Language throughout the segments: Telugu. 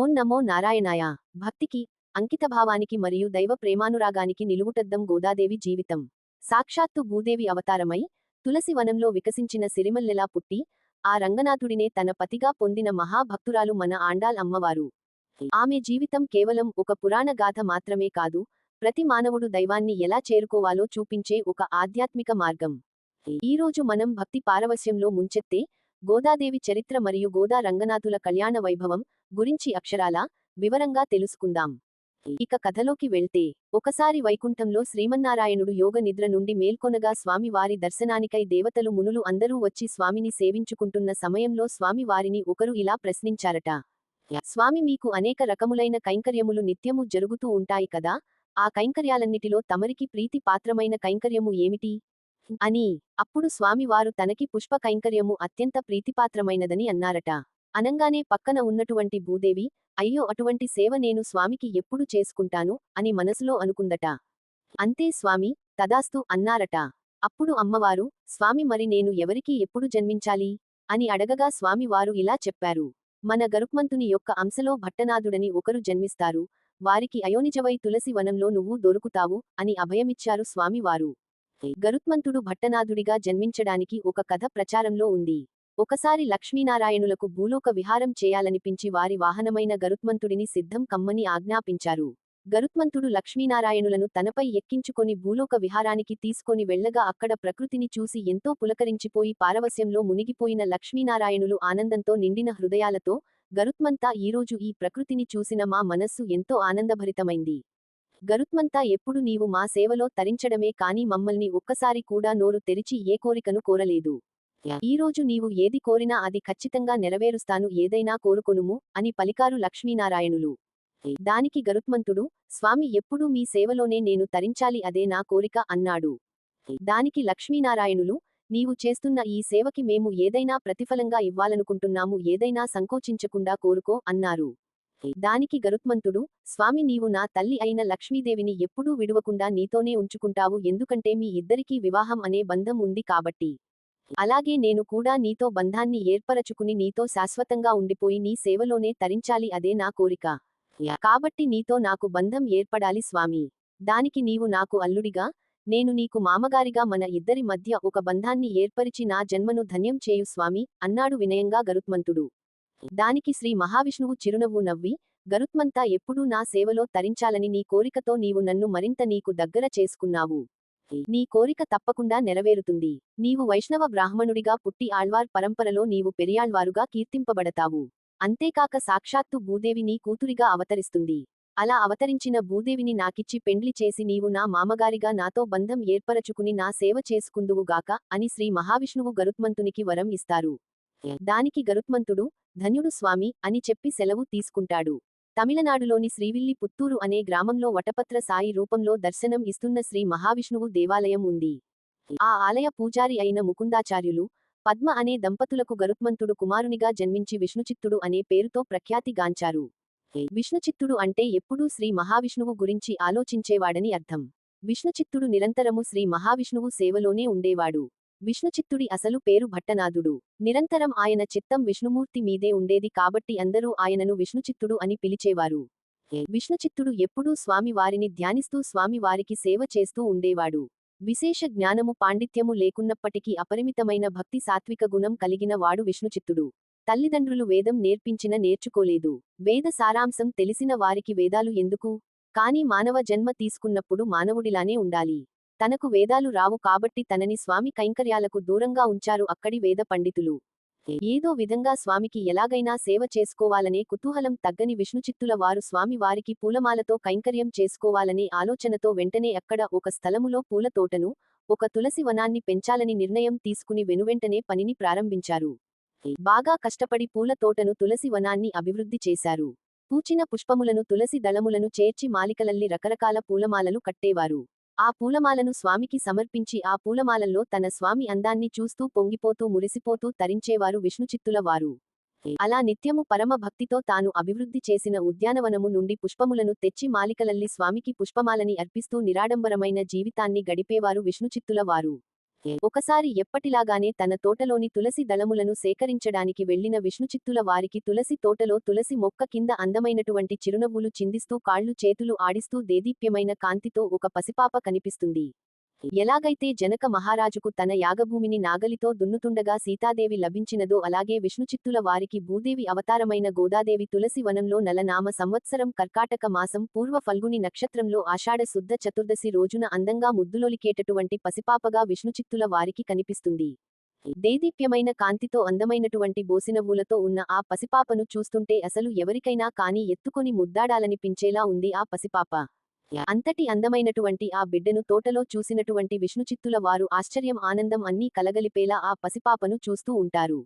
ఓం నమో నారాయణాయ. భక్తికి, అంకితభావానికి మరియు దైవ ప్రేమానురాగానికి నిలువుటద్దం గోదాదేవి జీవితం. సాక్షాత్తు భూదేవి అవతారమై, తులసి వనంలో వికసించిన సిరిమల్లెలా పుట్టి, ఆ రంగనాథుడినే తన పతిగా పొందిన మహాభక్తురాలు మన ఆండాల్ అమ్మవారు. ఆమె జీవితం కేవలం ఒక పురాణ గాథ మాత్రమే కాదు, ప్రతి మానవుడు దైవాన్ని ఎలా చేరుకోవాలో చూపించే ఒక ఆధ్యాత్మిక మార్గం. ఈరోజు మనం భక్తి పారవస్యంలో ముంచెత్తే గోదాదేవి చరిత్ర మరియు గోదా రంగనాథుల కళ్యాణ వైభవం గురించి అక్షరాలా వివరంగా తెలుసుకుందాం. ఇక కథలోకి వెళ్తే, ఒకసారి వైకుంఠంలో శ్రీమన్నారాయణుడు యోగ నిద్ర నుండి మేల్కొనగా స్వామి వారి దర్శనానికై దేవతలు మునులు అందరూ వచ్చి స్వామిని సేవించుకుంటున్న సమయంలో స్వామి వారిని ఒకరు ఇలా ప్రశ్నించారట. స్వామి, మీకు అనేక రకములైన కైంకర్యములు నిత్యము జరుగుతూ ఉంటాయి కదా, ఆ కైంకర్యాలన్నిటిలో తమరికి ప్రీతి పాత్రమైన కైంకర్యము ఏమిటి అని. అప్పుడు స్వామి వారు తనకి పుష్ప కైంకర్యము అత్యంత ప్రీతిపాత్రమైనదని అన్నారట. అనంగానే పక్కన ఉన్నటువంటి భూదేవి, అయ్యో, అటువంటి సేవ నేను స్వామికి ఎప్పుడు చేసుకుంటాను అని మనసులో అనుకుందట. అంతే స్వామి తదాస్తు అన్నారట. అప్పుడు అమ్మవారు, స్వామి, మరి నేను ఎవరికి ఎప్పుడు జన్మించాలి అని అడగగా స్వామి వారు ఇలా చెప్పారు. మన గరుత్మంతుని యొక్క అంశలో భట్టనాథుడని ఒకరు జన్మిస్తారు, వారికి అయోనిజవై తులసి వనంలో నువ్వు దొరుకుతావు అని అభయమిచ్చారు స్వామి వారు. గరుత్మంతుడు భట్టనాథుడిగా జన్మించడానికి ఒక కథ ప్రచారంలో ఉంది. ఒకసారి లక్ష్మీనారాయణులకు భూలోక విహారం చేయాలనిపించి వారి వాహనమైన గరుత్మంతుడిని సిద్ధం కమ్మని ఆజ్ఞాపించారు. గరుత్మంతుడు లక్ష్మీనారాయణులను తనపై ఎక్కించుకొని భూలోక విహారానికి తీసుకొని వెళ్లగా అక్కడ ప్రకృతిని చూసి ఎంతో పులకరించిపోయి పారవస్యంలో మునిగిపోయిన లక్ష్మీనారాయణులు ఆనందంతో నిండిన హృదయాలతో, గరుత్మంతా, ఈరోజు ఈ ప్రకృతిని చూసిన మా మనస్సు ఎంతో ఆనందభరితమైంది. గరుత్మంతా, ఎప్పుడు నీవు మా సేవలో తరించడమే కాని మమ్మల్ని ఒక్కసారి కూడా నోరు తెరిచి ఏ కోరికను కోరలేదు. ఈరోజు నీవు ఏది కోరినా అది ఖచ్చితంగా నెరవేరుస్తాను, ఏదైనా కోరుకొనుము అని పలికారు లక్ష్మీనారాయణులు. దానికి గరుత్మంతుడు, స్వామి, ఎప్పుడూ మీ సేవలోనే నేను తరించాలి, అదే నా కోరిక అన్నాడు. దానికి లక్ష్మీనారాయణులు, నీవు చేస్తున్న ఈ సేవకి మేము ఏదైనా ప్రతిఫలంగా ఇవ్వాలనుకుంటున్నాము, ఏదైనా సంకోచించకుండా కోరుకో అన్నారు. దానికి గరుత్మంతుడు, స్వామి, నీవు నా తల్లి అయిన లక్ష్మీదేవిని ఎప్పుడూ విడువకుండా నీతోనే ఉంచుకుంటావు, ఎందుకంటే మీ ఇద్దరికీ వివాహం అనే బంధం ఉంది కాబట్టి. అలాగే నేను కూడా నీతో బంధాన్ని ఏర్పరచుకుని నీతో శాశ్వతంగా ఉండిపోయి నీ సేవలోనే తరించాలి, అదే నా కోరిక. కాబట్టి నీతో నాకు బంధం ఏర్పడాలి స్వామి. దానికి నీవు నాకు అల్లుడిగా, నేను నీకు మామగారిగా మన ఇద్దరి మధ్య ఒక బంధాన్ని ఏర్పరిచి నా జన్మను ధన్యం చేయు స్వామి అన్నాడు వినయంగా గరుత్మంతుడు. దానికి శ్రీ మహావిష్ణువు చిరునవ్వు నవ్వి, గరుత్మంతా, ఎప్పుడూ నా సేవలో తరించాలని నీ కోరికతో నీవు నన్ను మరింత నీకు దగ్గర చేసుకున్నావు. నీ కోరిక తప్పకుండా నెరవేరుతుంది. నీవు వైష్ణవ బ్రాహ్మణుడిగా పుట్టి ఆళ్వార్ పరంపరలో నీవు పెరియాళ్వారుగా కీర్తింపబడతావు. అంతేకాక సాక్షాత్తు భూదేవి నీ కూతురిగా అవతరిస్తుంది. అలా అవతరించిన భూదేవిని నాకిచ్చి పెండ్లి చేసి నీవు నా మామగారిగా నాతో బంధం ఏర్పరచుకుని నా సేవ చేసుకుందువుగాక అని శ్రీ మహావిష్ణువు గరుత్మంతునికి వరం ఇస్తారు. దానికి గరుత్మంతుడు, ధన్యుడు స్వామి అని చెప్పి సెలవు తీసుకుంటాడు. తమిళనాడులోని శ్రీవిల్లి పుత్తూరు అనే గ్రామంలో వటపత్ర సాయి రూపంలో దర్శనం ఇస్తున్న శ్రీ మహావిష్ణువు దేవాలయం ఉంది. ఆ ఆలయ పూజారి అయిన ముకుందాచార్యులు, పద్మ అనే దంపతులకు గరుత్మంతుడు కుమారునిగా జన్మించి విష్ణుచిత్తుడు అనే పేరుతో ప్రఖ్యాతి గాంచారు. విష్ణుచిత్తుడు అంటే ఎప్పుడూ శ్రీ మహావిష్ణువు గురించి ఆలోచించేవాడని అర్థం. విష్ణుచిత్తుడు నిరంతరము శ్రీ మహావిష్ణువు సేవలోనే ఉండేవాడు. విష్ణుచిత్తుడి అసలు పేరు భట్టనాథుడు. నిరంతరం ఆయన చిత్తం విష్ణుమూర్తి మీదే ఉండేది కాబట్టి అందరూ ఆయనను విష్ణుచిత్తుడు అని పిలిచేవారు. విష్ణుచిత్తుడు ఎప్పుడూ స్వామి వారిని ధ్యానిస్తూ స్వామి వారికి సేవ చేస్తూ ఉండేవాడు. విశేష జ్ఞానము పాండిత్యము లేకున్నప్పటికీ అపరిమితమైన భక్తి సాత్విక గుణం కలిగిన వాడు విష్ణుచిత్తుడు. తల్లిదండ్రులు వేదం నేర్పించిన నేర్చుకోలేదు. వేద సారాంశం తెలిసిన వారికి వేదాలు ఎందుకు? కానీ మానవ జన్మ తీసుకున్నప్పుడు మానవుడిలానే ఉండాలి. తనకు వేదాలు రావు కాబట్టి తనని స్వామి కైంకర్యాలకు దూరంగా ఉంచారు అక్కడి వేద పండితులు. ఏదో విధంగా స్వామికి ఎలాగైనా సేవ చేసుకోవాలనే కుతూహలం తగ్గని విష్ణుచిత్తుల వారు స్వామి వారికి పూలమాలతో కైంకర్యం చేసుకోవాలనే ఆలోచనతో వెంటనే అక్కడ ఒక స్థలములో పూల తోటను, ఒక తులసి వనాన్ని పెంచాలని నిర్ణయం తీసుకుని వెనువెంటనే పనిని ప్రారంభించారు. బాగా కష్టపడి పూల తోటను, తులసి వనాన్ని అభివృద్ధి చేశారు. పూచిన పుష్పములను, తులసి దళములను చేర్చి మాలికలల్లి రకరకాల పూలమాలలు కట్టేవారు. ఆ పూలమాలను స్వామికి సమర్పించి ఆ పూలమాలల్లో తన స్వామి అందాన్ని చూస్తూ పొంగిపోతూ మురిసిపోతూ తరించేవారు విష్ణుచిత్తుల వారు. అలా నిత్యము పరమ భక్తితో తాను అభివృద్ధి చేసిన ఉద్యానవనము నుండి పుష్పములను తెచ్చి మాలికలల్లి స్వామికి పుష్పమాలని అర్పిస్తూ నిరాడంబరమైన జీవితాన్ని గడిపేవారు విష్ణుచిత్తుల వారు. ఒకసారి ఎప్పటిలాగానే తన తోటలోని తులసి దళములను సేకరించడానికి వెళ్లిన విష్ణుచిత్తుల వారికి తులసి తోటలో తులసి మొక్క కింద అందమైనటువంటి చిరునవ్వులు చిందిస్తూ కాళ్ళు చేతులు ఆడిస్తూ దేదీప్యమైన కాంతితో ఒక పసిపాప కనిపిస్తుంది. ఎలాగైతే జనక మహారాజుకు తన యాగభూమిని నాగలితో దున్నుతుండగా సీతాదేవి లభించినదో అలాగే విష్ణుచిత్తుల వారికి భూదేవి అవతారమైన గోదాదేవి తులసి వనంలో నలనామ సంవత్సరం కర్కాటక మాసం పూర్వ ఫల్గుని నక్షత్రంలో ఆషాఢ శుద్ధ చతుర్దశి రోజున అందంగా ముద్దులొలికేటటువంటి పసిపాపగా విష్ణుచిత్తుల వారికి కనిపిస్తుంది. దేదీప్యమైన కాంతితో అందమైనటువంటి బోసినవ్వులతో ఉన్న ఆ పసిపాపను చూస్తుంటే అసలు ఎవరికైనా కాని ఎత్తుకొని ముద్దాడాలనిపించేలా ఉంది ఆ పసిపాప. అంతటి అందమైనటువంటి ఆ బిడ్డను తోటలో చూసినటువంటి విష్ణుచిత్తుల వారు ఆశ్చర్యం ఆనందం అన్నీ కలగలిపేలా ఆ పసిపాపను చూస్తూ ఉంటారు.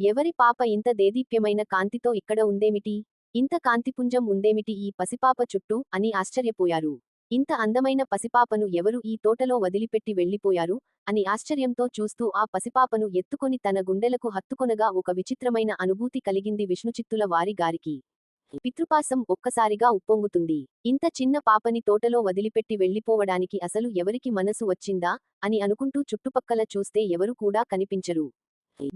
ఎవరి పాప ఇంత దేదీప్యమైన కాంతితో ఇక్కడ ఉందేమిటి, ఇంత కాంతిపుంజం ఉందేమిటి ఈ పసిపాప చుట్టూ అని ఆశ్చర్యపోయారు. ఇంత అందమైన పసిపాపను ఎవరు ఈ తోటలో వదిలిపెట్టి వెళ్లిపోయారు అని ఆశ్చర్యంతో చూస్తూ ఆ పసిపాపను ఎత్తుకొని తన గుండెలకు హత్తుకొనగా ఒక విచిత్రమైన అనుభూతి కలిగింది విష్ణుచిత్తుల వారి గారికి. పితృపాసం ఒక్కసారిగా ఉప్పొంగుతుంది. ఇంత చిన్న పాపని తోటలో వదిలిపెట్టి వెళ్లిపోవడానికి అసలు ఎవరికి మనసు వచ్చిందా అని అనుకుంటూ చుట్టుపక్కల చూస్తే ఎవరు కూడా కనిపించరు.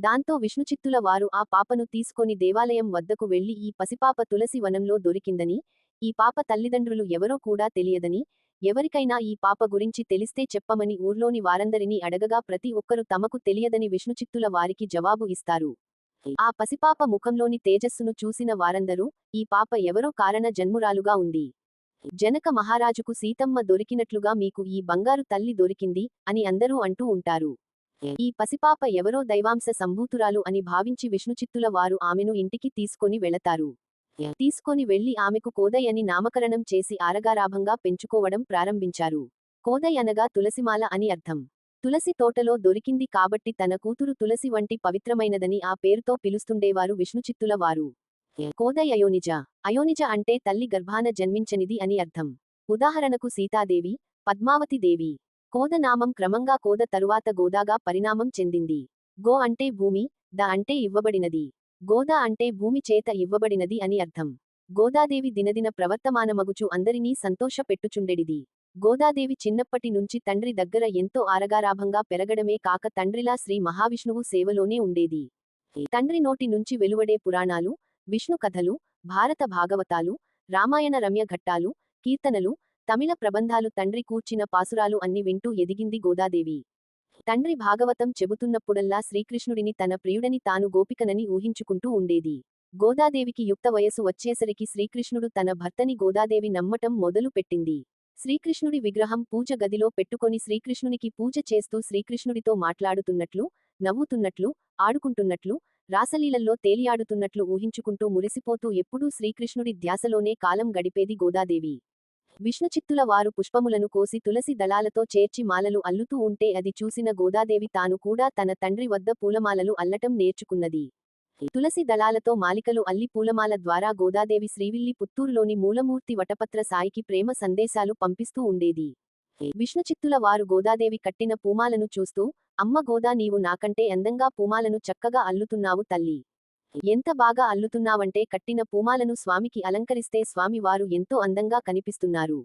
దాంతో విష్ణుచిత్తుల వారు ఆ పాపను తీసుకొని దేవాలయం వద్దకు వెళ్లి ఈ పసిపాప తులసి వనంలో దొరికిందని, ఈ పాప తల్లిదండ్రులు ఎవరో కూడా తెలియదని, ఎవరికైనా ఈ పాప గురించి తెలిస్తే చెప్పమని ఊర్లోని వారందరినీ అడగగా ప్రతి ఒక్కరు తమకు తెలియదని విష్ణుచిత్తుల వారికి జవాబు ఇస్తారు. ఆ పసిపాప ముఖంలోని తేజస్సును చూసిన వారందరూ ఈ పాప ఎవరో కారణ జన్మురాలుగా ఉంది. జనక మహారాజుకు సీతమ్మ దొరికినట్లుగా మీకు ఈ బంగారు తల్లి దొరికింది అని అందరూ అంటూ ఉంటారు. ఈ పసిపాప ఎవరో దైవాంశ సంభూతురాలు అని భావించి విష్ణుచిత్తుల వారు ఆమెను ఇంటికి తీసుకొని వెళతారు. తీసుకొని వెళ్లి ఆమెకు కోదై అని నామకరణం చేసి ఆరగారాభంగా పెంచుకోవడం ప్రారంభించారు. కోదై అనగా తులసిమాల అని అర్థం. తులసి తోటలో దొరికింది కాబట్టి తన కూతురు తులసి వంటి పవిత్రమైనదని ఆ పేరుతో పిలుస్తుండేవారు విష్ణుచిత్తుల వారు. కోదై అయోనిజ. అయోనిజ అంటే తల్లి గర్భాన జన్మించనిది అని అర్థం. ఉదాహరణకు సీతాదేవి, పద్మావతి దేవి. కోద నామం క్రమంగా కోద తరువాత గోదాగా పరిణామం చెందింది. గో అంటే భూమి, ద అంటే ఇవ్వబడినది. గోద అంటే భూమి చేత ఇవ్వబడినది అని అర్థం. గోదాదేవి దినదిన ప్రవర్తమానమగుచు అందరినీ సంతోష పెట్టుచుండెడిది. గోదాదేవి చిన్నప్పటి నుంచి తండ్రి దగ్గర ఎంతో ఆరగారాభంగా పెరగడమే కాక తండ్రిలా శ్రీ మహావిష్ణువు సేవలోనే ఉండేది. తండ్రి నోటి నుంచి వెలువడే పురాణాలు, విష్ణు కథలు, భారత భాగవతాలు, రామాయణ రమ్య ఘట్టాలు, కీర్తనలు, తమిళ ప్రబంధాలు తండ్రి కూర్చిన పాసురాలు అన్ని వింటూ ఎదిగింది గోదాదేవి. తండ్రి భాగవతం చెబుతున్నప్పుడల్లా శ్రీకృష్ణుడిని తన ప్రియుడని తాను గోపికనని ఊహించుకుంటూ ఉండేది. గోదాదేవికి యుక్త వయసు వచ్చేసరికి శ్రీకృష్ణుడు తన భర్తని గోదాదేవి నమ్మటం మొదలు పెట్టింది. శ్రీకృష్ణుడి విగ్రహం పూజ గదిలో పెట్టుకొని శ్రీకృష్ణునికి పూజ చేస్తూ శ్రీకృష్ణుడితో మాట్లాడుతున్నట్లు, నవ్వుతున్నట్లు, ఆడుకుంటున్నట్లు, రాసలీలల్లో తేలియాడుతున్నట్లు ఊహించుకుంటూ మురిసిపోతూ ఎప్పుడూ శ్రీకృష్ణుడి ధ్యాసలోనే కాలం గడిపేది గోదాదేవి. విష్ణుచిత్తుల వారు పుష్పములను కోసి తులసి దళాలతో చేర్చి మాలలు అల్లుతూ ఉంటే అది చూసిన గోదాదేవి తాను కూడా తన తండ్రి వద్ద పూలమాలలు అల్లటం నేర్చుకున్నది. తులసి దళాలతో మాలికలు అల్లి పూలమాల ద్వారా గోదాదేవి శ్రీవిల్లి పుత్తూరులోని మూలమూర్తి వటపత్ర సాయికి ప్రేమ సందేశాలు పంపిస్తూ ఉండేది. విష్ణుచిత్తుల వారు గోదాదేవి కట్టిన పూమాలను చూస్తూ, అమ్మ గోదా నీవు నాకంటే అందంగా పూమాలను చక్కగా అల్లుతున్నావు తల్లి. ఎంత బాగా అల్లుతున్నావంటే కట్టిన పూమాలను స్వామికి అలంకరిస్తే స్వామి వారు ఎంతో అందంగా కనిపిస్తున్నారు.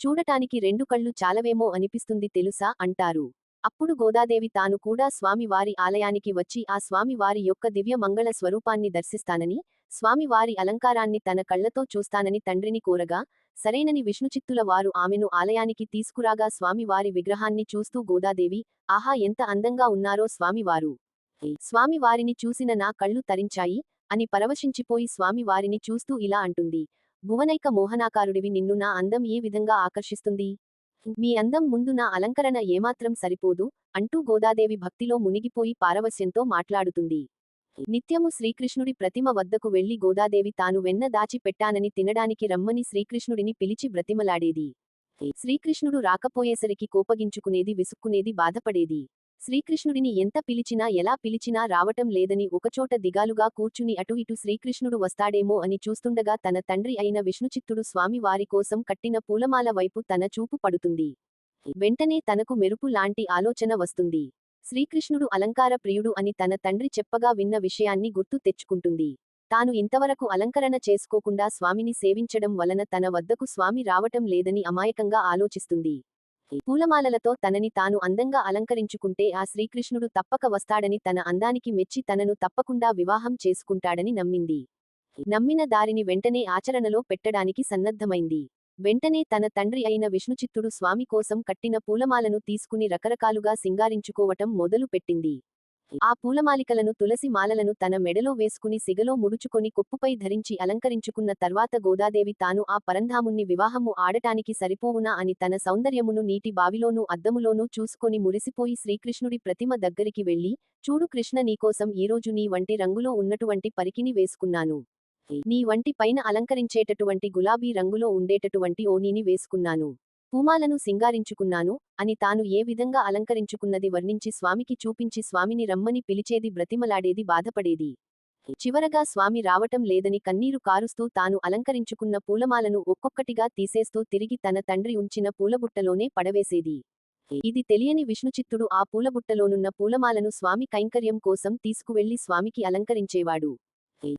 చూడటానికి రెండు కళ్ళు చాలవేమో అనిపిస్తుంది తెలుసా అంటారు. అప్పుడు గోదాదేవి తాను కూడా స్వామి వారి ఆలయానికి వచ్చి ఆ స్వామి వారి యొక్క దివ్య మంగళ స్వరూపాన్ని దర్శిస్తానని, స్వామి వారి అలంకారాన్ని తన కళ్లతో చూస్తానని తండ్రిని కోరగా, సరేనని విష్ణుచిత్తుల వారు ఆమెను ఆలయానికి తీసుకురాగా స్వామి వారి విగ్రహాన్ని చూస్తూ గోదాదేవి, ఆహా ఎంత అందంగా ఉన్నారో స్వామివారు. స్వామి వారిని చూసిన నా కళ్ళు తరించాయి అని పరవశించిపోయి స్వామి వారిని చూస్తూ ఇలా అంటుంది. భువనైక మోహనాకారుడివి నిన్ను నా అందం ఏ విధంగా ఆకర్షిస్తుంది? మీ అందం ముందు నా అలంకరణ ఏమాత్రం సరిపోదు అంటూ గోదాదేవి భక్తిలో మునిగిపోయి పారవస్యంతో మాట్లాడుతుంది. నిత్యము శ్రీకృష్ణుడి ప్రతిమ వద్దకు వెళ్లి గోదాదేవి తాను వెన్న దాచి పెట్టానని తినడానికి రమ్మని శ్రీకృష్ణుడిని పిలిచి బ్రతిమలాడేది. శ్రీకృష్ణుడు రాకపోయేసరికి కోపగించుకునేది, విసుక్కునేది, బాధపడేది. శ్రీకృష్ణుడిని ఎంత పిలిచినా ఎలా పిలిచినా రావటం లేదని ఒకచోట దిగాలుగా కూర్చుని అటు ఇటు శ్రీకృష్ణుడు వస్తాడేమో అని చూస్తుండగా తన తండ్రి అయిన విష్ణుచిత్తుడు స్వామి వారి కోసం కట్టిన పూలమాల వైపు తన చూపు పడుతుంది. వెంటనే తనకు మెరుపు లాంటి ఆలోచన వస్తుంది. శ్రీకృష్ణుడు అలంకార ప్రియుడు అని తన తండ్రి చెప్పగా విన్న విషయాన్ని గుర్తు తెచ్చుకుంటుంది. తాను ఇంతవరకు అలంకరణ చేసుకోకుండా స్వామిని సేవించడం వలన తన వద్దకు స్వామి రావటం లేదని అమాయకంగా ఆలోచిస్తుంది. పూలమాలలతో తనని తాను అందంగా అలంకరించుకుంటే ఆ శ్రీకృష్ణుడు తప్పక వస్తాడని, తన అందానికి మెచ్చి తనను తప్పకుండా వివాహం చేసుకుంటాడని నమ్మింది. నమ్మిన దారిని వెంటనే ఆచరణలో పెట్టడానికి సన్నద్ధమైంది. వెంటనే తన తండ్రి అయిన విష్ణుచిత్తుడు స్వామి కోసం కట్టిన పూలమాలను తీసుకుని రకరకాలుగా సింగారించుకోవటం మొదలు పెట్టింది. ఆ పూలమాలికలను, తులసి మాలలను తన మెడలో వేసుకుని సిగలో ముడుచుకొని కొప్పుపై ధరించి అలంకరించుకున్న తర్వాత గోదాదేవి తాను ఆ పరంధాముణ్ణి వివాహము ఆడటానికి సరిపోవునా అని తన సౌందర్యమును నీటి బావిలోనూ అద్దములోనూ చూసుకొని మురిసిపోయి శ్రీకృష్ణుడి ప్రతిమ దగ్గరికి వెళ్ళి, చూడు కృష్ణ, నీకోసం ఈరోజు నీ వంటి రంగులో ఉన్నటువంటి పరికిణి వేసుకున్నాను. నీ వంటి పైన అలంకరించేటటువంటి గులాబీ రంగులో ఉండేటటువంటి ఓణీని వేసుకున్నాను. పూమాలను సింగారించుకున్నాను అని తాను ఏ విధంగా అలంకరించుకున్నది వర్ణించి స్వామికి చూపించి స్వామిని రమ్మని పిలిచేది, బ్రతిమలాడేది, బాధపడేది. చివరగా స్వామి రావటం లేదని కన్నీరు కారుస్తూ తాను అలంకరించుకున్న పూలమాలను ఒక్కొక్కటిగా తీసేస్తూ తిరిగి తన తండ్రి ఉంచిన పూలబుట్టలోనే పడవేసేది. ఇది తెలియని విష్ణుచిత్తుడు ఆ పూలబుట్టలోనున్న పూలమాలను స్వామి కైంకర్యం కోసం తీసుకువెళ్లి స్వామికి అలంకరించేవాడు.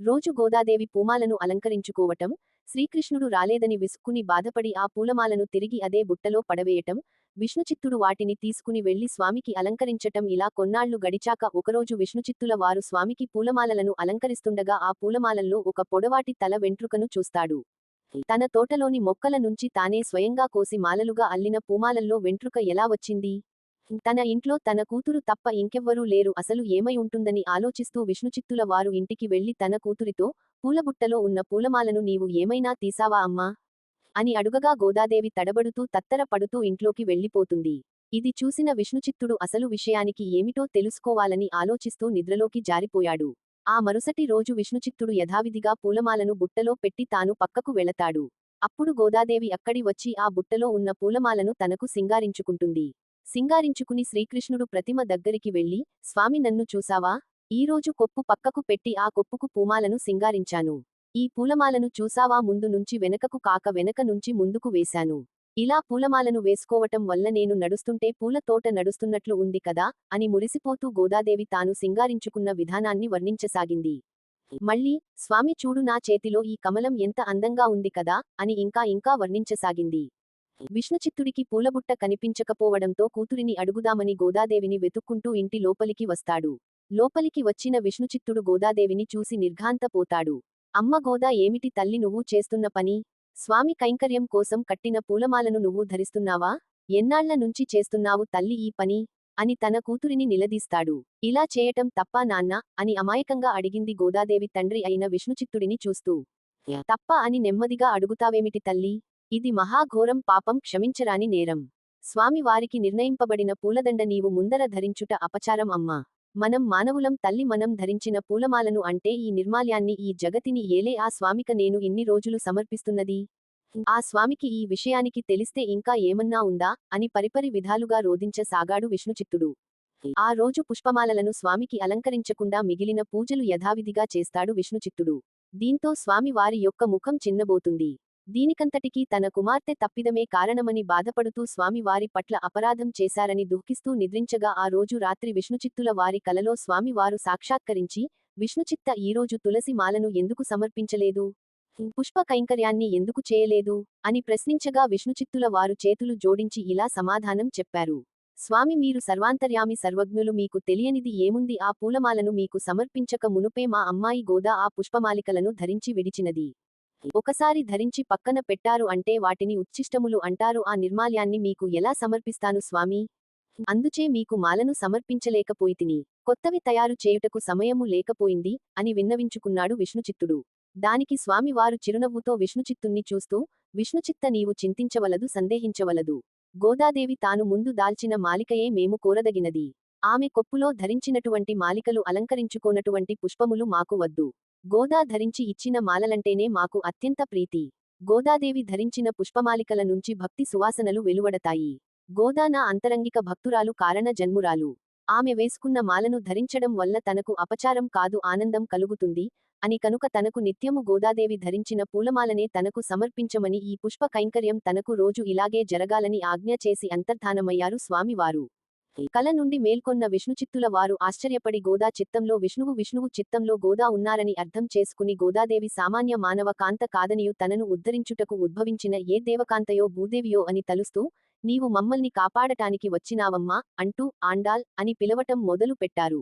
రోజు గోదాదేవి పూమాలను అలంకరించుకోవటం, శ్రీకృష్ణుడు రాలేదని విసుక్కుని బాధపడి ఆ పూలమాలను తిరిగి అదే బుట్టలో పడవేయటం, విష్ణుచిత్తుడు వాటిని తీసుకుని వెళ్లి స్వామికి అలంకరించటం, ఇలా కొన్నాళ్లు గడిచాక ఒకరోజు విష్ణుచిత్తుల వారు స్వామికి పూలమాలలను అలంకరిస్తుండగా ఆ పూలమాలల్లో ఒక పొడవాటి తల వెంట్రుకను చూస్తాడు. తన తోటలోని మొక్కల నుంచి తానే స్వయంగా కోసి మాలలుగా అల్లిన పూమాలల్లో వెంట్రుక ఎలా వచ్చింది? తన ఇంట్లో తన కూతురు తప్ప ఇంకెవ్వరూ లేరు, అసలు ఏమై ఉంటుందని ఆలోచిస్తూ విష్ణుచిత్తుల వారు ఇంటికి వెళ్లి తన కూతురితో, పూలబుట్టలో ఉన్న పూలమాలను నీవు ఏమైనా తీసావా అమ్మా? అని అడుగగా గోదాదేవి తడబడుతూ తత్తర పడుతూ ఇంట్లోకి వెళ్ళిపోతుంది. ఇది చూసిన విష్ణుచిత్తుడు అసలు విషయానికి ఏమిటో తెలుసుకోవాలని ఆలోచిస్తూ నిద్రలోకి జారిపోయాడు. ఆ మరుసటి రోజు విష్ణుచిత్తుడు యథావిధిగా పూలమాలను బుట్టలో పెట్టి తాను పక్కకు వెళతాడు. అప్పుడు గోదాదేవి అక్కడి వచ్చి ఆ బుట్టలో ఉన్న పూలమాలను తనకు సింగారించుకుంటుంది. సింగారించుకుని శ్రీకృష్ణుడు ప్రతిమ దగ్గరికి వెళ్లి, స్వామి, నన్ను చూసావా? ఈరోజు కొప్పు పక్కకు పెట్టి ఆ కొప్పుకు పూమాలను సింగారించాను. ఈ పూలమాలను చూసావా? ముందు నుంచి వెనకకు కాక వెనక నుంచి ముందుకు వేశాను. ఇలా పూలమాలను వేసుకోవటం వల్ల నేను నడుస్తుంటే పూల తోట నడుస్తున్నట్లు ఉంది కదా అని మురిసిపోతూ గోదాదేవి తాను సింగారించుకున్న విధానాన్ని వర్ణించసాగింది. మళ్ళీ, స్వామి చూడు, నా చేతిలో ఈ కమలం ఎంత అందంగా ఉంది కదా అని ఇంకా వర్ణించసాగింది. విష్ణుచిత్తుడికి పూలబుట్ట కనిపించకపోవడంతో కూతురిని అడుగుదామని గోదాదేవిని వెతుక్కుంటూ ఇంటి లోపలికి వస్తాడు. లోపలికి వచ్చిన విష్ణుచిత్తుడు గోదాదేవిని చూసి నిర్ఘాంతపోతాడు. అమ్మ గోదా, ఏమిటి తల్లి నువ్వు చేస్తున్న పని? స్వామి కైంకర్యం కోసం కట్టిన పూలమాలను నువ్వు ధరిస్తున్నావా? ఎన్నాళ్ల నుంచి చేస్తున్నావు తల్లి ఈ పని? అని తన కూతురిని నిలదీస్తాడు. ఇలా చేయటం తప్పా నాన్న అని అమాయకంగా అడిగింది గోదాదేవి తండ్రి అయిన విష్ణుచిత్తుడిని చూస్తూ. తప్ప అని నెమ్మదిగా అడుగుతావేమిటి తల్లి? ఇది మహాఘోరం, పాపం, క్షమించరాని నేరం. స్వామి వారికి నిర్ణయింపబడిన పూలదండ నీవు ముందర ధరించుట అపచారం అమ్మా. మనం మానవులం తల్లి, మనం ధరించిన పూలమాలను అంటే ఈ నిర్మాల్యాన్ని, ఈ జగతిని ఏలే ఆ స్వామిక నేను ఇన్ని రోజులు సమర్పిస్తున్నది. ఆ స్వామికి ఈ విషయానికి తెలిస్తే ఇంకా ఏమన్నా ఉందా అని పరిపరి విధాలుగా రోధించసాగాడు విష్ణుచిత్తుడు. ఆ రోజు పుష్పమాలలను స్వామికి అలంకరించకుండా మిగిలిన పూజలు యథావిధిగా చేస్తాడు విష్ణుచిత్తుడు. దీంతో స్వామి వారి యొక్క ముఖం చిన్నబోతుంది. దీనికంతటికీ తన కుమార్తె తప్పిదమే కారణమని బాధపడుతూ స్వామి వారి పట్ల అపరాధం చేశారని దుఃఖిస్తూ నిద్రించగా ఆ రోజు రాత్రి విష్ణుచిత్తుల వారి కలలో స్వామి వారు సాక్షాత్కరించి, విష్ణుచిత్త, ఈరోజు తులసి మాలను ఎందుకు సమర్పించలేదు? పుష్ప కైంకర్యాన్ని ఎందుకు చేయలేదు? అని ప్రశ్నించగా విష్ణుచిత్తుల వారు చేతులు జోడించి ఇలా సమాధానం చెప్పారు. స్వామి, మీరు సర్వాంతర్యామి, సర్వజ్ఞులు, మీకు తెలియనిది ఏముంది? ఆ పూలమాలను మీకు సమర్పించక మునుపే మా అమ్మాయి గోదా ఆ పుష్పమాలికలను ధరించి విడిచినది. ఒకసారి ధరించి పక్కన పెట్టారు అంటే వాటిని ఉచ్ఛిష్టములు అంటారు. ఆ నిర్మాల్యాన్ని మీకు ఎలా సమర్పిస్తాను స్వామి? అందుచే మీకు మాలను సమర్పించలేకపోయితిని. కొత్తవి తయారు చేయుటకు సమయము లేకపోయింది అని విన్నవించుకున్నాడు విష్ణుచిత్తుడు. దానికి స్వామి వారు చిరునవ్వుతో విష్ణుచిత్తుణ్ణి చూస్తూ, విష్ణుచిత్త, నీవు చింతించవలదు, సందేహించవలదు. గోదాదేవి తాను ముందు దాల్చిన మాలికయే మేము కోరదగినది. ఆమె కొప్పులో ధరించినటువంటి మాలికలు, అలంకరించుకోనటువంటి పుష్పములు మాకు వద్దు. గోదా ధరించి ఇచ్చిన మాలలంటేనే మాకు అత్యంత ప్రీతి. గోదాదేవి ధరించిన పుష్పమాలికల నుంచి భక్తి సువాసనలు వెలువడతాయి. గోదా నా అంతరంగిక భక్తురాలు, కారణ జన్మురాలు. ఆమె వేసుకున్న మాలను ధరించడం వల్ల తనకు అపచారం కాదు, ఆనందం కలుగుతుంది అని కనుక తనకు నిత్యము గోదాదేవి ధరించిన పూలమాలనే తనకు సమర్పించమని, ఈ పుష్ప కైంకర్యం తనకు రోజు ఇలాగే జరగాలని ఆజ్ఞ చేసి అంతర్ధానమయ్యారు స్వామివారు. కల నుండి మేల్కొన్న విష్ణుచిత్తుల వారు ఆశ్చర్యపడి గోదా చిత్తంలో విష్ణువు విష్ణువు చిత్తంలో గోదా ఉన్నారని అర్థం చేసుకుని గోదాదేవి సామాన్య మానవ కాంత కాదనియు తనను ఉద్ధరించుటకు ఉద్భవించిన ఏ దేవకాంతయో భూదేవియో అని తలుస్తూ నీవు మమ్మల్ని కాపాడటానికి వచ్చినావమ్మా అంటూ ఆండాల్ అని పిలవటం మొదలు పెట్టారు.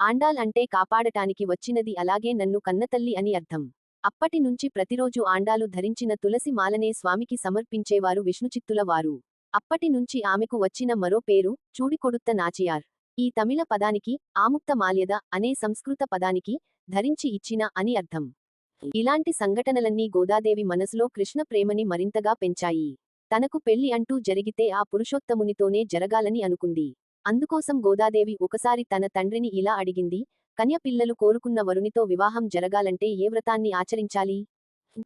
ఆండాల్ అంటే కాపాడటానికి వచ్చినది, అలాగే నన్ను కన్నతల్లి అని అర్థం. అప్పటి నుంచి ప్రతిరోజు ఆండాలు ధరించిన తులసి మాలనే స్వామికి సమర్పించేవారు విష్ణుచిత్తుల వారు. అప్పటి నుంచి ఆమెకు వచ్చిన మరో పేరు చూడికొడుత్త నాచియార్. ఈ తమిళ పదానికి ఆముక్త మాల్యద అనే సంస్కృత పదానికి ధరించి ఇచ్చిన అని అర్థం. ఇలాంటి సంఘటనలన్నీ గోదాదేవి మనసులో కృష్ణ ప్రేమని మరింతగా పెంచాయి. తనకు పెళ్లి అంటూ జరిగితే ఆ పురుషోత్తమునితోనే జరగాలని అనుకుంది. అందుకోసం గోదాదేవి ఒకసారి తన తండ్రిని ఇలా అడిగింది, కన్య పిల్లలు కోరుకున్న వరునితో వివాహం జరగాలంటే ఏ వ్రతాన్ని ఆచరించాలి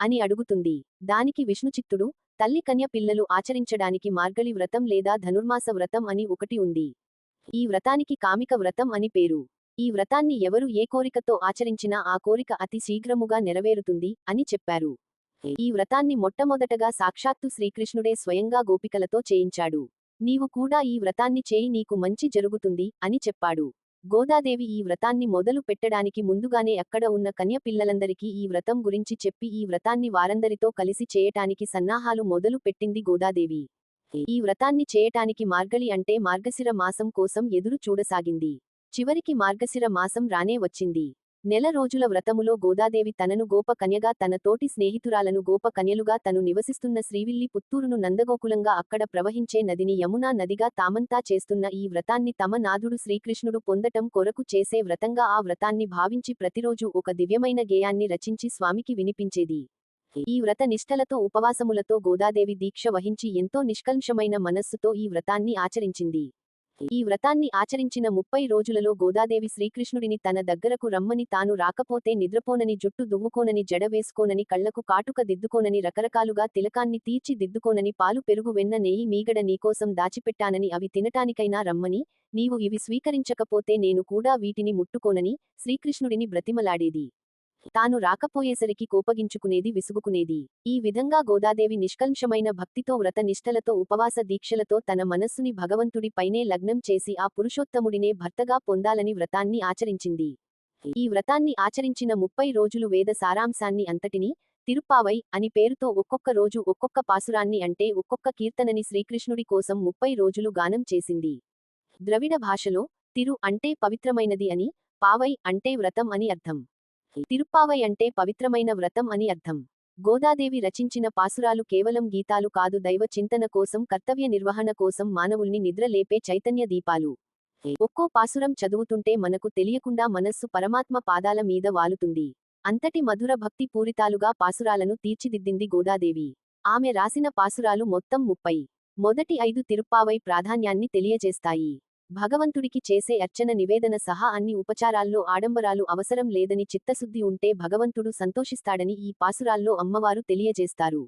అని అడుగుతుంది. దానికి విష్ణుచిత్తుడు, తల్లి కన్య పిల్లలు ఆచరించడానికి మార్గళి వ్రతం లేదా ధనుర్మాస వ్రతం అని ఒకటి ఉంది. ఈ వ్రతానికి కామిక వ్రతం అని పేరు. ఈ వ్రతాన్ని ఎవరు ఏ కోరికతో ఆచరించినా ఆ కోరిక అతి శీఘ్రముగా నెరవేరుతుంది అని చెప్పారు. ఈ వ్రతాన్ని మొట్టమొదటగా సాక్షాత్తు శ్రీకృష్ణుడే స్వయంగా గోపికలతో చేయించాడు. నీవు కూడా ఈ వ్రతాన్ని చేయి, నీకు మంచి జరుగుతుంది అని చెప్పాడు. గోదాదేవి ఈ వ్రతాన్ని మొదలు పెట్టడానికి ముందుగానే అక్కడ ఉన్న కన్య పిల్లలందరికీ ఈ వ్రతం గురించి చెప్పి ఈ వ్రతాన్ని వారందరితో కలిసి చేయటానికి సన్నాహాలు మొదలు పెట్టింది గోదాదేవి. ఈ వ్రతాన్ని చేయటానికి మార్గళి అంటే మార్గశిర మాసం కోసం ఎదురు చూడసాగింది. చివరికి మార్గశిర మాసం రానే వచ్చింది. నెల రోజుల వ్రతములో గోదాదేవి తనను గోప కన్యగా, తన తోటి స్నేహితురాలను గోప కన్యలుగా, తను నివసిస్తున్న శ్రీవిల్లి పుత్తూరును నందగోకులంగా, అక్కడ ప్రవహించే నదిని యమునా నదిగా తామంతా చేస్తున్న ఈ వ్రతాన్ని తమ నాథుడు శ్రీకృష్ణుడు పొందటం కొరకు చేసే వ్రతంగా ఆ వ్రతాన్ని భావించి ప్రతిరోజు ఒక దివ్యమైన గేయాన్ని రచించి స్వామికి వినిపించేది. ఈ వ్రత నిష్టలతో ఉపవాసములతో గోదాదేవి దీక్ష వహించి ఎంతో నిష్కల్మషమైన మనస్సుతో ఈ వ్రతాన్ని ఆచరించింది. ఈ వ్రతాన్ని ఆచరించిన 30 రోజులలో గోదాదేవి శ్రీకృష్ణుడిని తన దగ్గరకు రమ్మని, తాను రాకపోతే నిద్రపోనని, జుట్టు దువ్వుకోనని, జడ వేసుకోనని, కళ్లకు కాటుక దిద్దుకోనని, రకరకాలుగా తిలకాన్ని తీర్చి దిద్దుకోనని, పాలు పెరుగు వెన్న నెయ్యి మీగడ నీకోసం దాచిపెట్టానని, అవి తినటానికైనా రమ్మని, నీవు ఇవి స్వీకరించకపోతే నేను కూడా వీటిని ముట్టుకోనని శ్రీకృష్ణుడిని బ్రతిమలాడేది. తాను రాకపోయేసరికి కోపగించుకునేది, విసుగుకునేది. ఈ విధంగా గోదాదేవి నిష్కల్మషమైన భక్తితో, వ్రత నిష్టలతో, ఉపవాస దీక్షలతో తన మనస్సుని భగవంతుడి పైనే లగ్నం చేసి ఆ పురుషోత్తముడినే భర్తగా పొందాలని వ్రతాన్ని ఆచరించింది. ఈ వ్రతాన్ని ఆచరించిన 30 రోజులు వేద సారాంశాన్ని అంతటినీ తిరుప్పావై అని పేరుతో ఒక్కొక్క రోజు ఒక్కొక్క పాసురాన్ని అంటే ఒక్కొక్క కీర్తనని శ్రీకృష్ణుడి కోసం 30 రోజులు గానం చేసింది. ద్రవిడ భాషలో తిరు అంటే పవిత్రమైనది అని, పావై అంటే వ్రతం అని అర్థం. తిరుప్పావై అంటే పవిత్రమైన వ్రతం అని అర్థం. గోదాదేవి రచించిన పాసురాలు కేవలం గీతాలు కాదు, దైవ చింతన కోసం, కర్తవ్య నిర్వహణ కోసం, మానవుల్ని నిద్ర లేపే చైతన్య దీపాలు. ఒక్కో పాసురం చదువుతుంటే మనకు తెలియకుండా మనస్సు పరమాత్మ పాదాల మీద వాలుతుంది. అంతటి మధుర భక్తి పూరితాలుగా పాసురాలను తీర్చిదిద్దింది గోదాదేవి. ఆమె రాసిన పాసురాలు మొత్తం 30. మొదటి 5 తిరుప్పావై ప్రాధాన్యాన్ని తెలియజేస్తాయి. భగవంతుడికి చేసే అర్చన, నివేదన సహా అన్ని ఉపచారాల్లో ఆడంబరాలు అవసరం లేదని, చిత్తశుద్ధి ఉంటే భగవంతుడు సంతోషిస్తాడని ఈ పాసురాల్లో అమ్మవారు తెలియజేస్తారు.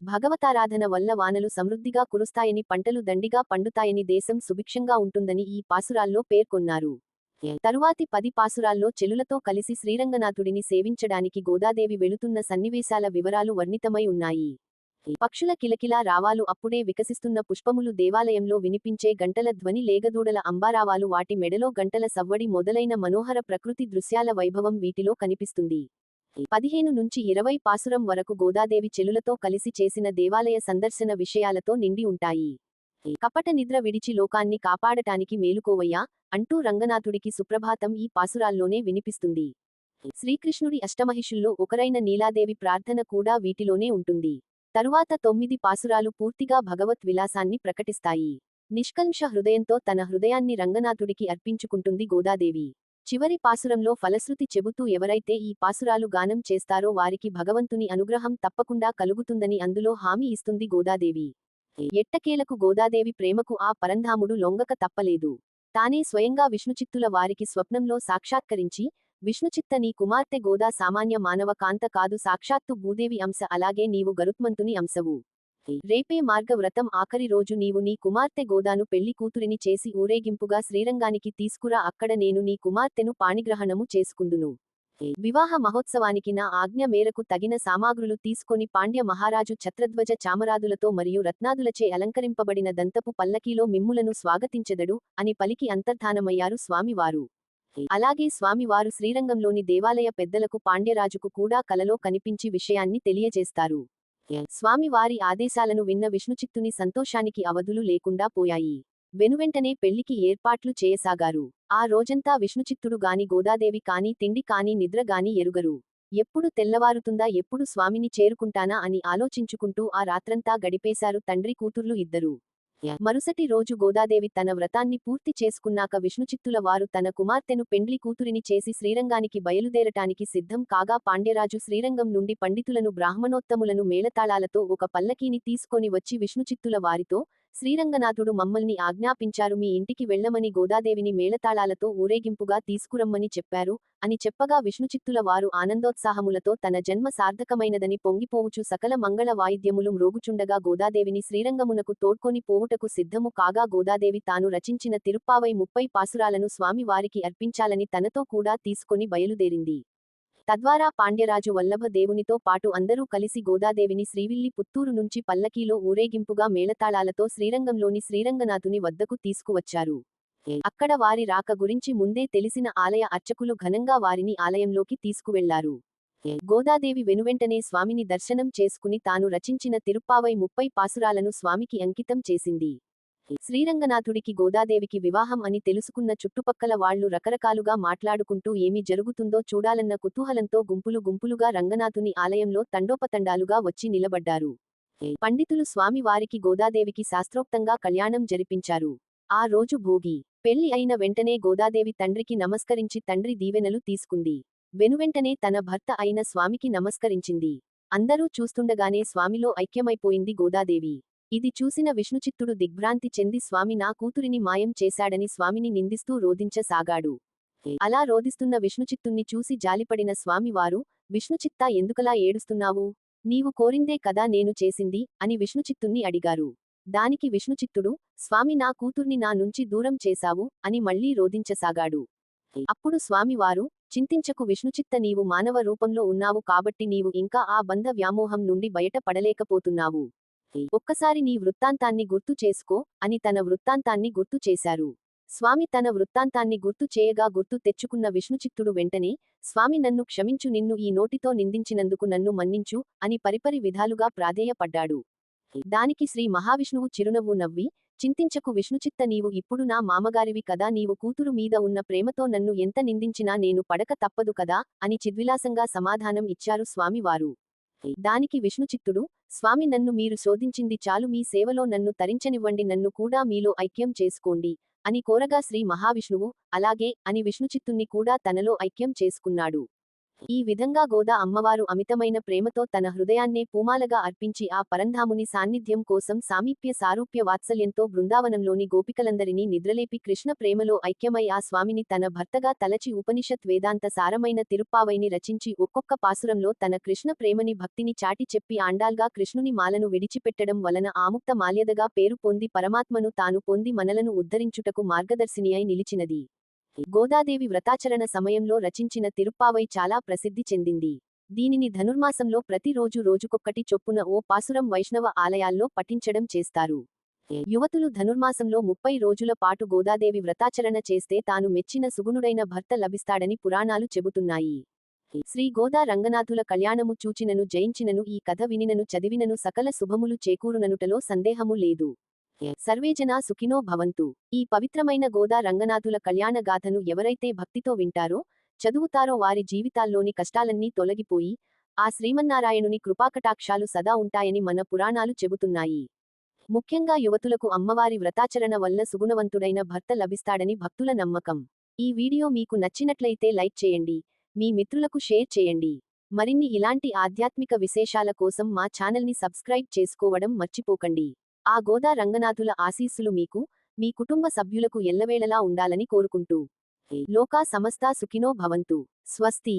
భగవతారాధన వల్ల వానలు సమృద్ధిగా కురుస్తాయని, పంటలు దండిగా పండుతాయని, దేశం సుభిక్షంగా ఉంటుందని ఈ పాసురాల్లో పేర్కొన్నారు. తరువాతి 10 పాసురాల్లో చెలులతో కలిసి శ్రీరంగనాథుడిని సేవించడానికి గోదాదేవి వెళుతున్న సన్నివేశాల వివరాలు వర్ణితమై ఉన్నాయి. పక్షుల కిలకిలా రావాలు, అప్పుడే వికసిస్తున్న పుష్పములు, దేవాలయంలో వినిపించే గంటల ధ్వని, లేగదూడల అంబారావాలు, వాటి మెడలో గంటల సవ్వడి మొదలైన మనోహర ప్రకృతి దృశ్యాల వైభవం వీటిలో కనిపిస్తుంది. 15 నుంచి 20 పాసురం వరకు గోదాదేవి చెలులతో కలిసి చేసిన దేవాలయ సందర్శన విషయాలతో నిండి ఉంటాయి. కపట నిద్ర విడిచి లోకాన్ని కాపాడటానికి మేలుకోవయ్యా అంటూ రంగనాథుడికి సుప్రభాతం ఈ పాసురాల్లోనే వినిపిస్తుంది. శ్రీకృష్ణుడి అష్టమహిషుల్లో ఒకరైన నీలాదేవి ప్రార్థన కూడా వీటిలోనే ఉంటుంది. తరువాత 9 పాసురాలు పూర్తిగా భగవత్ విలాసాన్ని ప్రకటిస్తాయి. నిష్కల్మష హృదయంతో తన హృదయాన్ని రంగనాథుడికి అర్పించుకుంటుంది గోదాదేవి. చివరి పాసురంలో ఫలశ్రుతి చెబుతూ ఎవరైతే ఈ పాసురాలు గానం చేస్తారో వారికి భగవంతుని అనుగ్రహం తప్పకుండా కలుగుతుందని అందులో హామీ ఇస్తుంది గోదాదేవి. ఎట్టకేలకు గోదాదేవి ప్రేమకు ఆ పరంధాముడు లొంగక తప్పలేదు. తానే స్వయంగా విష్ణుచిత్తుల వారికి స్వప్నంలో సాక్షాత్కరించి, విష్ణుచిత్త, నీ కుమార్తె గోదా సామాన్య మానవ కాంత కాదు, సాక్షాత్తు భూదేవి అంశ, అలాగే నీవు గరుత్మంతుని అంశవు. రేపే మార్గ వ్రతం ఆఖరి రోజు నీవు నీ కుమార్తె గోదాను పెళ్లి కూతురిని చేసి ఊరేగింపుగా శ్రీరంగానికి తీసుకురా, అక్కడ నేను నీ కుమార్తెను పాణిగ్రహణము చేసుకుందును. వివాహ మహోత్సవానికి నా ఆజ్ఞ మేరకు తగిన సామాగ్రులు తీసుకొని పాండ్య మహారాజు ఛత్రధ్వజ చామరాదులతో మరియు రత్నాదులచే అలంకరింపబడిన దంతపు పల్లకీలో మిమ్ములను స్వాగతించెదడు అని పలికి అంతర్ధానమయ్యారు స్వామివారు. అలాగే స్వామివారు శ్రీరంగంలోని దేవాలయ పెద్దలకు పాండ్యరాజుకు కూడా కలలో కనిపించి విషయాన్ని తెలియజేస్తారు. స్వామివారి ఆదేశాలను విన్న విష్ణుచిత్తుని సంతోషానికి అవధులు లేకుండా పోయాయి. వెనువెంటనే పెళ్లికి ఏర్పాట్లు చేయసాగారు. ఆ రోజంతా విష్ణుచిత్తుడు గాని గోదాదేవి కాని తిండి కాని నిద్ర గాని ఎరుగరు. ఎప్పుడు తెల్లవారుతుందా, ఎప్పుడు స్వామిని చేరుకుంటానా అని ఆలోచించుకుంటూ ఆ రాత్రంతా గడిపేశారు తండ్రి కూతుర్లు ఇద్దరూ. మరుసటి రోజు గోదాదేవి తన వ్రతాన్ని పూర్తి చేసుకున్నాక విష్ణుచిత్తుల వారు తన కుమార్తెను పెండ్లి కూతురిని చేసి శ్రీరంగానికి బయలుదేరటానికి సిద్ధం కాగా పాండ్యరాజు శ్రీరంగం నుండి పండితులను బ్రాహ్మణోత్తములను మేళతాళాలతో ఒక పల్లకీని తీసుకొని వచ్చి విష్ణుచిత్తుల వారితో, శ్రీరంగనాథుడు మమ్మల్ని ఆజ్ఞాపించారు మీ ఇంటికి వెళ్లమని గోదాదేవిని మేళతాళాలతో ఊరేగింపుగా తీసుకురమ్మని చెప్పారు అని చెప్పగా విష్ణుచిత్తుల వారు ఆనందోత్సాహములతో తన జన్మ సార్థకమైనదని పొంగిపోవుచు సకల మంగళ వాయిద్యములు మ్రోగుచుండగా గోదాదేవిని శ్రీరంగమునకు తోడ్కొని పోవుటకు సిద్ధము కాగా గోదాదేవి తాను రచించిన తిరుప్పావై 30 పాసురాలను స్వామి వారికి అర్పించాలని తనతో కూడా తీసుకొని బయలుదేరింది. తద్వారా పాండ్యరాజు వల్లభ దేవునితో పాటు అందరూ కలిసి గోదాదేవిని శ్రీవిల్లి పుత్తూరు నుంచి పల్లకీలో ఊరేగింపుగా మేళతాళాలతో శ్రీరంగంలోని శ్రీరంగనాథుని వద్దకు తీసుకువచ్చారు. అక్కడ వారి రాక గురించి ముందే తెలిసిన ఆలయ అర్చకులు ఘనంగా వారిని ఆలయంలోకి తీసుకువెళ్లారు. గోదాదేవి వెనువెంటనే స్వామిని దర్శనం చేసుకుని తాను రచించిన తిరుప్పావై 30 పాసురాలను స్వామికి అంకితం చేసింది. శ్రీరంగనాథుడికి గోదాదేవికి వివాహం అని తెలుసుకున్న చుట్టుపక్కల వాళ్లు రకరకాలుగా మాట్లాడుకుంటూ ఏమి జరుగుతుందో చూడాలన్న కుతూహలంతో గుంపులు గుంపులుగా రంగనాథుని ఆలయంలో తండోపతండాలుగా వచ్చి నిలబడ్డారు. పండితులు స్వామి వారికి గోదాదేవికి శాస్త్రోక్తంగా కళ్యాణం జరిపించారు. ఆ రోజు భోగి. పెళ్లి అయిన వెంటనే గోదాదేవి తండ్రికి నమస్కరించి తండ్రి దీవెనలు తీసుకుంది. వెనువెంటనే తన భర్త అయిన స్వామికి నమస్కరించింది. అందరూ చూస్తుండగానే స్వామిలో ఐక్యమైపోయింది గోదాదేవి. ఇది చూసిన విష్ణుచిత్తుడు దిగ్భ్రాంతి చెంది స్వామి నా కూతురిని మాయం చేశాడని స్వామిని నిందిస్తూ రోదించసాగాడు. అలా రోదిస్తున్న విష్ణుచిత్తుణ్ణి చూసి జాలిపడిన స్వామివారు, విష్ణుచిత్తా ఎందుకలా ఏడుస్తున్నావు? నీవు కోరిందే కదా నేను చేసింది అని విష్ణుచిత్తుణ్ణి అడిగారు. దానికి విష్ణుచిత్తుడు, స్వామి నా కూతుర్ని నా నుంచి దూరం చేశావు అని మళ్లీ రోదించసాగాడు. అప్పుడు స్వామివారు, చింతించకు విష్ణుచిత్త, నీవు మానవ రూపంలో ఉన్నావు కాబట్టి నీవు ఇంకా ఆ బంధ వ్యామోహం నుండి బయట పడలేకపోతున్నావు. ఒక్కసారి నీ వృత్తాంతాన్ని గుర్తు చేసుకో అని తన వృత్తాంతాన్ని గుర్తు చేశారు. స్వామి తన వృత్తాంతాన్ని గుర్తు చేయగా గుర్తు తెచ్చుకున్న విష్ణుచిత్తుడు వెంటనే, స్వామి నన్ను క్షమించు, నిన్ను ఈ నోటితో నిందించినందుకు నన్ను మన్నించు అని పరిపరి విధాలుగా ప్రాధేయపడ్డాడు. దానికి శ్రీ మహావిష్ణువు చిరునవ్వు నవ్వి, చింతించకు విష్ణుచిత్త, నీవు ఇప్పుడు నా మామగారివి కదా, నీవు కూతురు మీద ఉన్న ప్రేమతో నన్ను ఎంత నిందించినా నేను పడక తప్పదు కదా అని చిద్విలాసంగా సమాధానం ఇచ్చారు స్వామివారు. దానికి విష్ణుచిత్తుడు, స్వామి నన్ను మీరు శోధించింది చాలు, మీ సేవలో నన్ను తరించనివ్వండి, నన్ను కూడా మీలో ఐక్యం చేసుకోండి అని కోరగా శ్రీ మహావిష్ణువు, అలాగే అని విష్ణుచిత్తుణ్ణి కూడా తనలో ఐక్యం చేసుకున్నాడు. ఈ విధంగా గోదా అమ్మవారు అమితమైన ప్రేమతో తన హృదయాన్నే పూమాలగా అర్పించి ఆ పరంధాముని సాన్నిధ్యం కోసం సామీప్య సారూప్య వాత్సల్యంతో బృందావనంలోని గోపికలందరినీ నిద్రలేపి కృష్ణ ప్రేమలో ఐక్యమై ఆ స్వామిని తన భర్తగా తలచి ఉపనిషత్ వేదాంత సారమైన తిరుప్పావైని రచించి ఒక్కొక్క పాసురంలో తన కృష్ణ ప్రేమని భక్తిని చాటి చెప్పి ఆండాల్గా కృష్ణుని మాలను విడిచిపెట్టడం వలన ఆముక్త మాల్యదగా పేరు పొంది పరమాత్మను తాను పొంది మనలను ఉద్ధరించుటకు మార్గదర్శినియై నిలిచినది. గోదాదేవి వ్రతాచరణ సమయంలో రచించిన తిరుప్పావై చాలా ప్రసిద్ధి చెందింది. దీనిని ధనుర్మాసంలో ప్రతి రోజు రోజుకొక్కటి చొప్పున ఓ పాసురం వైష్ణవ ఆలయాల్లో పఠించడం చేస్తారు. యువతులు ధనుర్మాసంలో 30 రోజుల పాటు గోదాదేవి వ్రతాచరణ చేస్తే తాను మెచ్చిన సుగుణుడైన భర్త లభిస్తాడని పురాణాలు చెబుతున్నాయి. శ్రీ గోదా రంగనాథుల కళ్యాణము చూచినను జయించినను ఈ కథ వినినను చదివినను సకల శుభములు చేకూరుననుటలో సందేహము లేదు. సర్వేజనా సుఖినో భవంతు. ఈ పవిత్రమైన గోదా రంగనాథుల కళ్యాణ గాథను ఎవరైతే భక్తితో వింటారో, చదువుతారో వారి జీవితాల్లోని కష్టాలన్నీ తొలగిపోయి, ఆ శ్రీమన్నారాయణుని కృపాకటాక్షాలు సదా ఉంటాయని మన పురాణాలు చెబుతున్నాయి. ముఖ్యంగా యువతులకు అమ్మవారి వ్రతాచరణ వల్ల సుగుణవంతుడైన భర్త లభిస్తాడని భక్తుల నమ్మకం. ఈ వీడియో మీకు నచ్చినట్లయితే లైక్ చేయండి, మీ మిత్రులకు షేర్ చేయండి. మరిన్ని ఇలాంటి ఆధ్యాత్మిక విశేషాల కోసం మా ఛానల్ని సబ్స్క్రైబ్ చేసుకోవడం మర్చిపోకండి. ఆ గోదా రంగనాథుల ఆశీస్సులు మీకు, మీ కుటుంబ సభ్యులకు ఎల్లవేళలా ఉండాలని కోరుకుంటూ లోకా సమస్తా సుఖినో భవంతు. స్వస్తి.